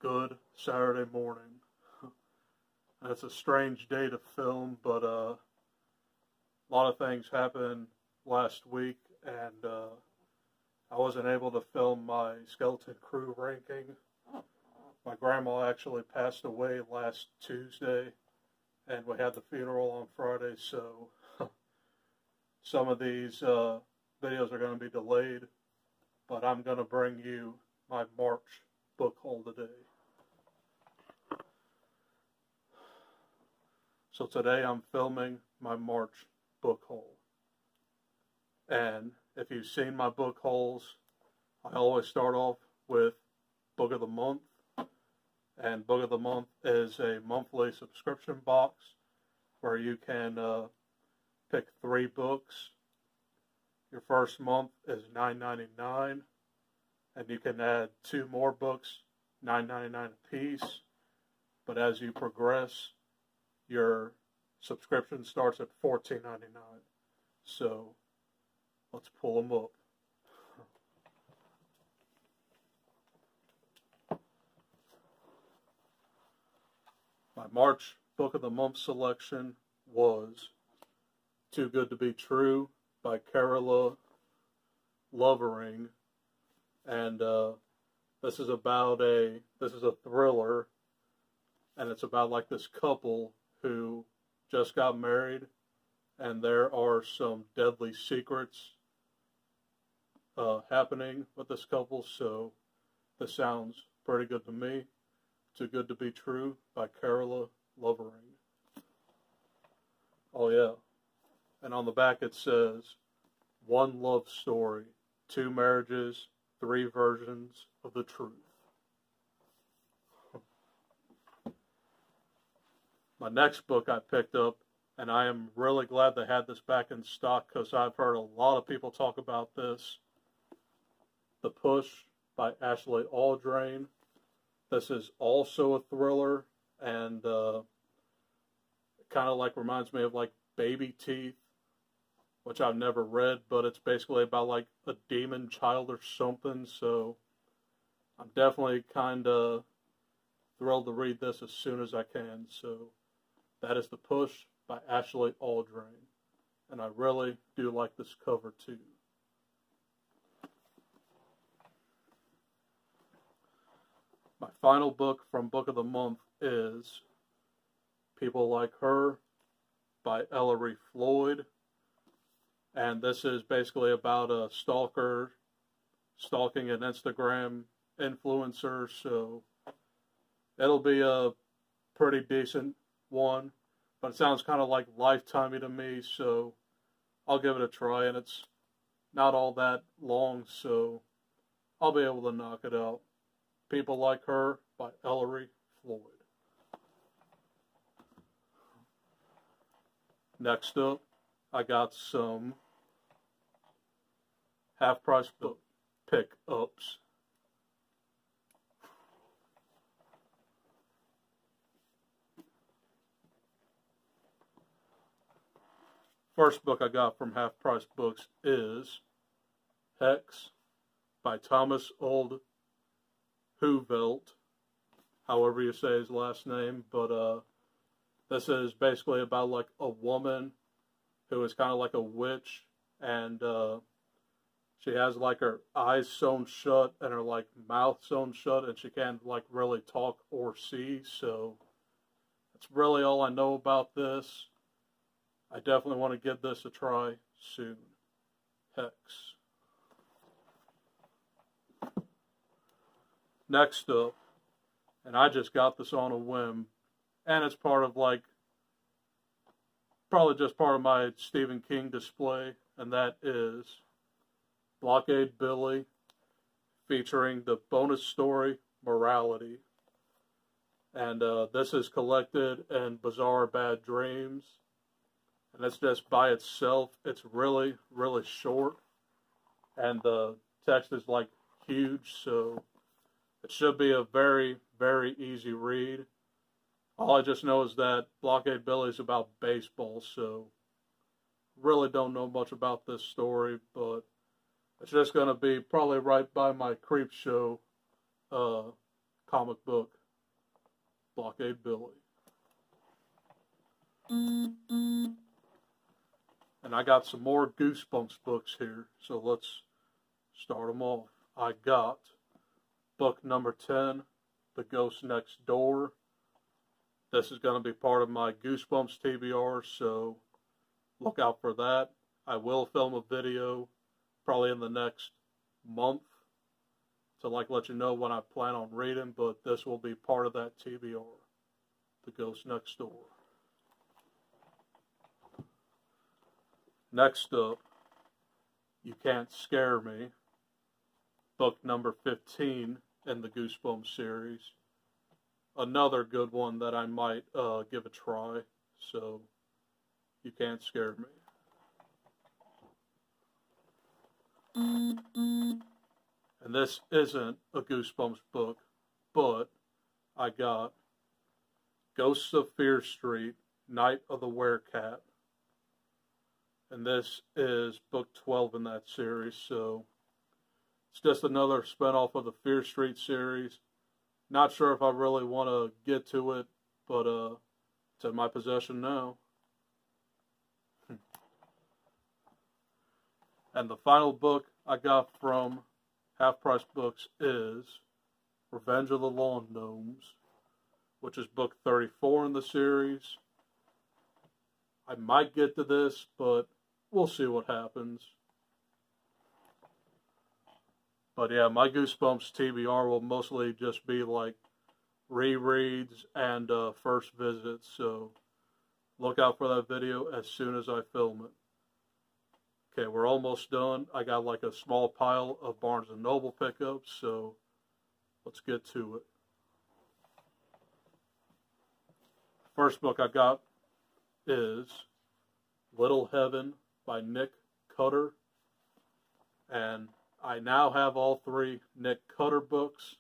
good Saturday morning. And it's a strange day to film, but a lot of things happened last week, and I wasn't able to film my Skeleton Crew ranking. My grandma actually passed away last Tuesday, and we had the funeral on Friday, so some of these videos are going to be delayed, but I'm going to bring you my March book haul today. So today I'm filming my March book haul. And if you've seen my book hauls, I always start off with Book of the Month. And Book of the Month is a monthly subscription box where you can pick 3 books. Your first month is $9.99, and you can add 2 more books, $9.99 a piece. But as you progress, your subscription starts at $14.99. So let's pull them up. My March Book of the Month selection was Too Good to Be True by Carola Lovering. And this is a thriller, and it's about like this couple who just got married, and there are some deadly secrets happening with this couple, so this sounds pretty good to me. Too Good to Be True by Carola Lovering. Oh yeah. And on the back it says, 1 love story, 2 marriages, 3 versions of the truth. My next book I picked up, and I am really glad they had this back in stock because I've heard a lot of people talk about this. The Push by Ashley Audrain. This is also a thriller, and it kind of like reminds me of like Baby Teeth, which I've never read, but it's basically about like a demon child or something, so I'm definitely kind of thrilled to read this as soon as I can. So that is The Push by Ashley Audrain, and I really do like this cover too. My final book from Book of the Month is People Like Her by Ellery Floyd. And this is basically about a stalker stalking an Instagram influencer, so it'll be a pretty decent one. But it sounds kind of like Lifetime-y to me, so I'll give it a try. And it's not all that long, so I'll be able to knock it out. People Like Her by Ellery Floyd. Next up, I got some half-price book pickups. First book I got from Half Price Books is Hex by Thomas Old Houvelt, however you say his last name, but this is basically about like a woman who is kind of like a witch, and she has like her eyes sewn shut and her like mouth sewn shut, and she can't like really talk or see, so that's really all I know about this. I definitely want to give this a try soon. Hex. Next up, and I just got this on a whim, and it's part of like, probably just part of my Stephen King display, and that is Blockade Billy, featuring the bonus story, Morality. And this is collected in Bizarre Bad Dreams, and it's just by itself. It's really, really short, and the text is like huge, so it should be a very, very easy read. All I just know is that Blockade Billy is about baseball, so really don't know much about this story, but it's just going to be probably right by my Creep Show comic book, Blockade Billy. And I got some more Goosebumps books here, so let's start them off. I got book number 10, The Ghost Next Door. This is going to be part of my Goosebumps TBR, so look out for that. I will film a video probably in the next month to let you know when I plan on reading, but this will be part of that TBR, The Ghost Next Door. Next up, You Can't Scare Me, book number 15 in the Goosebumps series. Another good one that I might give a try, so You Can't Scare Me. And this isn't a Goosebumps book, but I got Ghosts of Fear Street, Night of the Werecat. And this is book 12 in that series, so it's just another spinoff of the Fear Street series. Not sure if I really want to get to it, but it's in my possession now. And the final book I got from Half Price Books is Revenge of the Lawn Gnomes, which is book 34 in the series. I might get to this, but we'll see what happens. But yeah, my Goosebumps TBR will mostly just be like rereads and first visits, so look out for that video as soon as I film it. Okay, we're almost done. I got like a small pile of Barnes & Noble pickups, so let's get to it. First book I got is Little Heaven by Nick Cutter. And I now have all 3 Nick Cutter books.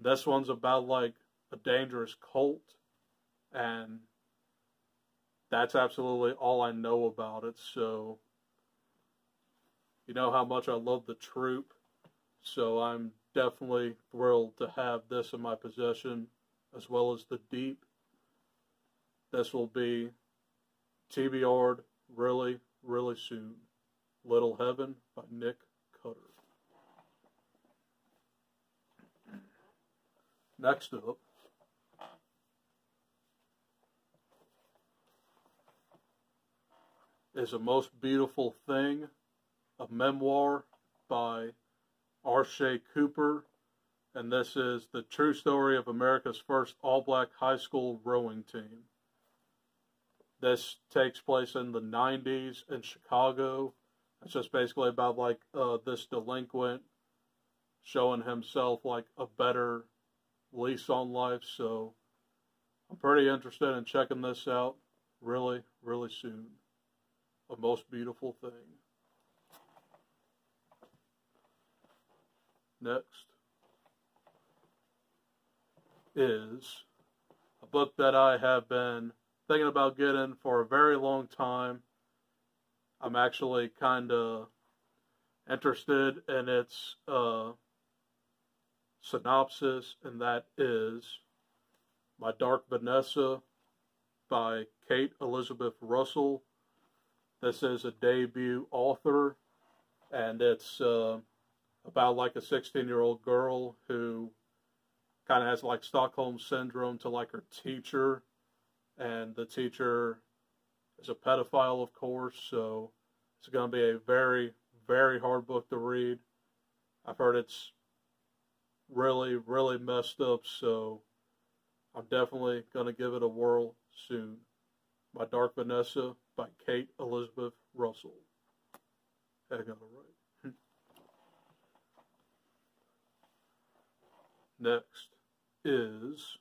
This one's about like a dangerous cult, and that's absolutely all I know about it, so you know how much I love The Troop, so I'm definitely thrilled to have this in my possession, as well as The Deep. This will be TBR'd really, really soon. Little Heaven by Nick Cutter. Next up is A Most Beautiful Thing, a memoir by R. Shea Cooper, and this is the true story of America's first all-black high school rowing team. This takes place in the 90s in Chicago. It's just basically about like this delinquent showing himself like a better lease on life, so I'm pretty interested in checking this out really, really soon. A Most Beautiful Thing. Next is a book that I have been thinking about getting for a very long time. I'm actually kind of interested in its synopsis, and that is My Dark Vanessa by Kate Elizabeth Russell. This is a debut author, and it's about like a 16-year-old girl who kind of has like Stockholm Syndrome to like her teacher, and the teacher is a pedophile, of course, so it's going to be a very, very hard book to read. I've heard it's really, really messed up, so I'm definitely going to give it a whirl soon. My Dark Vanessa by Kate Elizabeth Russell. I got it right. Next is,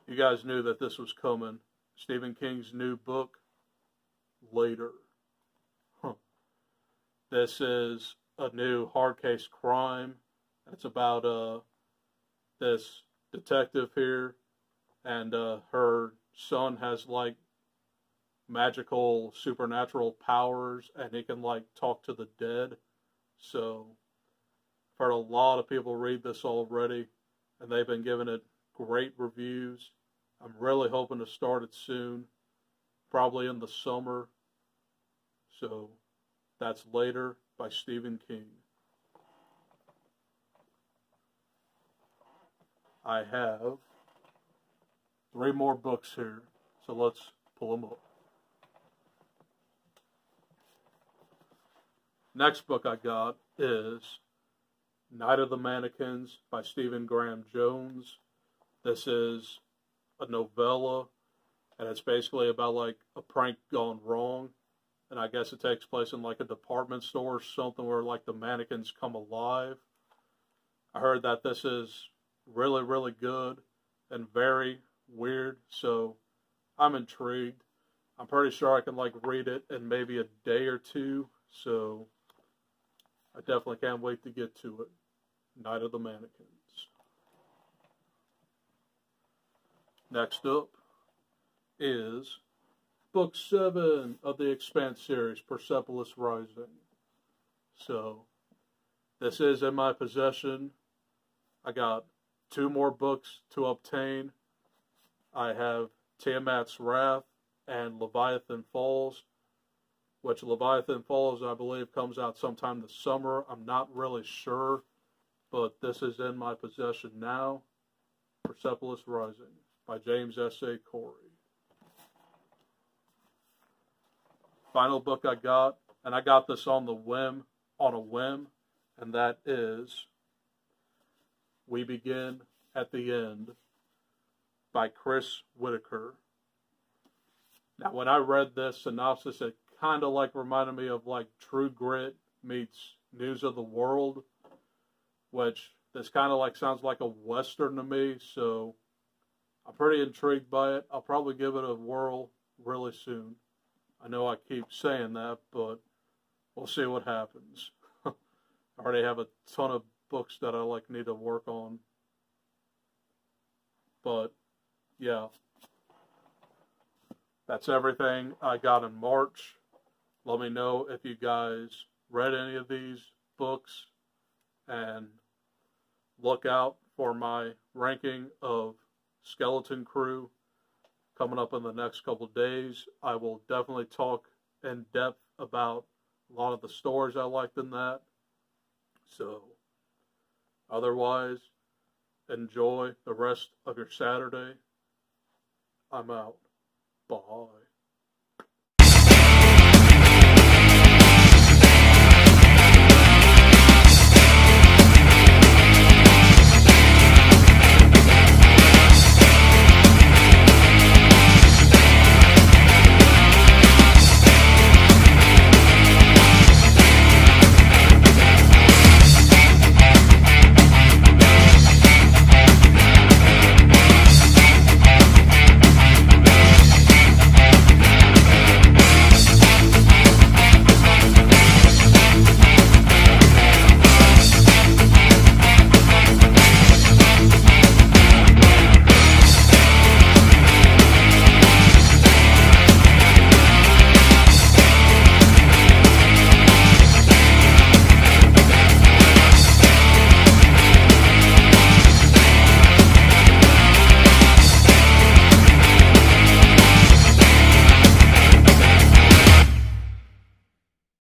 you guys knew that this was coming, Stephen King's new book, Later. This is a new hard case crime. It's about this detective here, and her son has like magical supernatural powers, and he can like talk to the dead. So heard a lot of people read this already, and they've been giving it great reviews. I'm really hoping to start it soon, probably in the summer. So that's Later by Stephen King. I have 3 more books here, so let's pull them up. Next book I got is Night of the Mannequins by Stephen Graham Jones. This is a novella, and it's basically about like a prank gone wrong. And I guess it takes place in like a department store or something where like the mannequins come alive. I heard that this is really, really good and very weird, so I'm intrigued. I'm pretty sure I can like read it in maybe a day or two, so I definitely can't wait to get to it. Night of the Mannequins. Next up is Book 7 of the Expanse series, Persepolis Rising. So, this is in my possession. I got 2 more books to obtain. I have Tiamat's Wrath and Leviathan Falls, which Leviathan Falls, I believe, comes out sometime this summer. I'm not really sure, but this is in my possession now. Persepolis Rising by James S.A. Corey. Final book I got, and I got this on a whim, and that is We Begin at the End by Chris Whitaker. Now, when I read this synopsis, it kind of like reminded me of like True Grit meets News of the World, which this kind of like sounds like a Western to me, so I'm pretty intrigued by it. I'll probably give it a whirl really soon. I know I keep saying that, but we'll see what happens. I already have a ton of books that I like need to work on. But yeah, that's everything I got in March. Let me know if you guys read any of these books, and look out for my ranking of Skeleton Crew coming up in the next couple of days. I will definitely talk in depth about a lot of the stories I liked in that. So, otherwise, enjoy the rest of your Saturday. I'm out. Bye.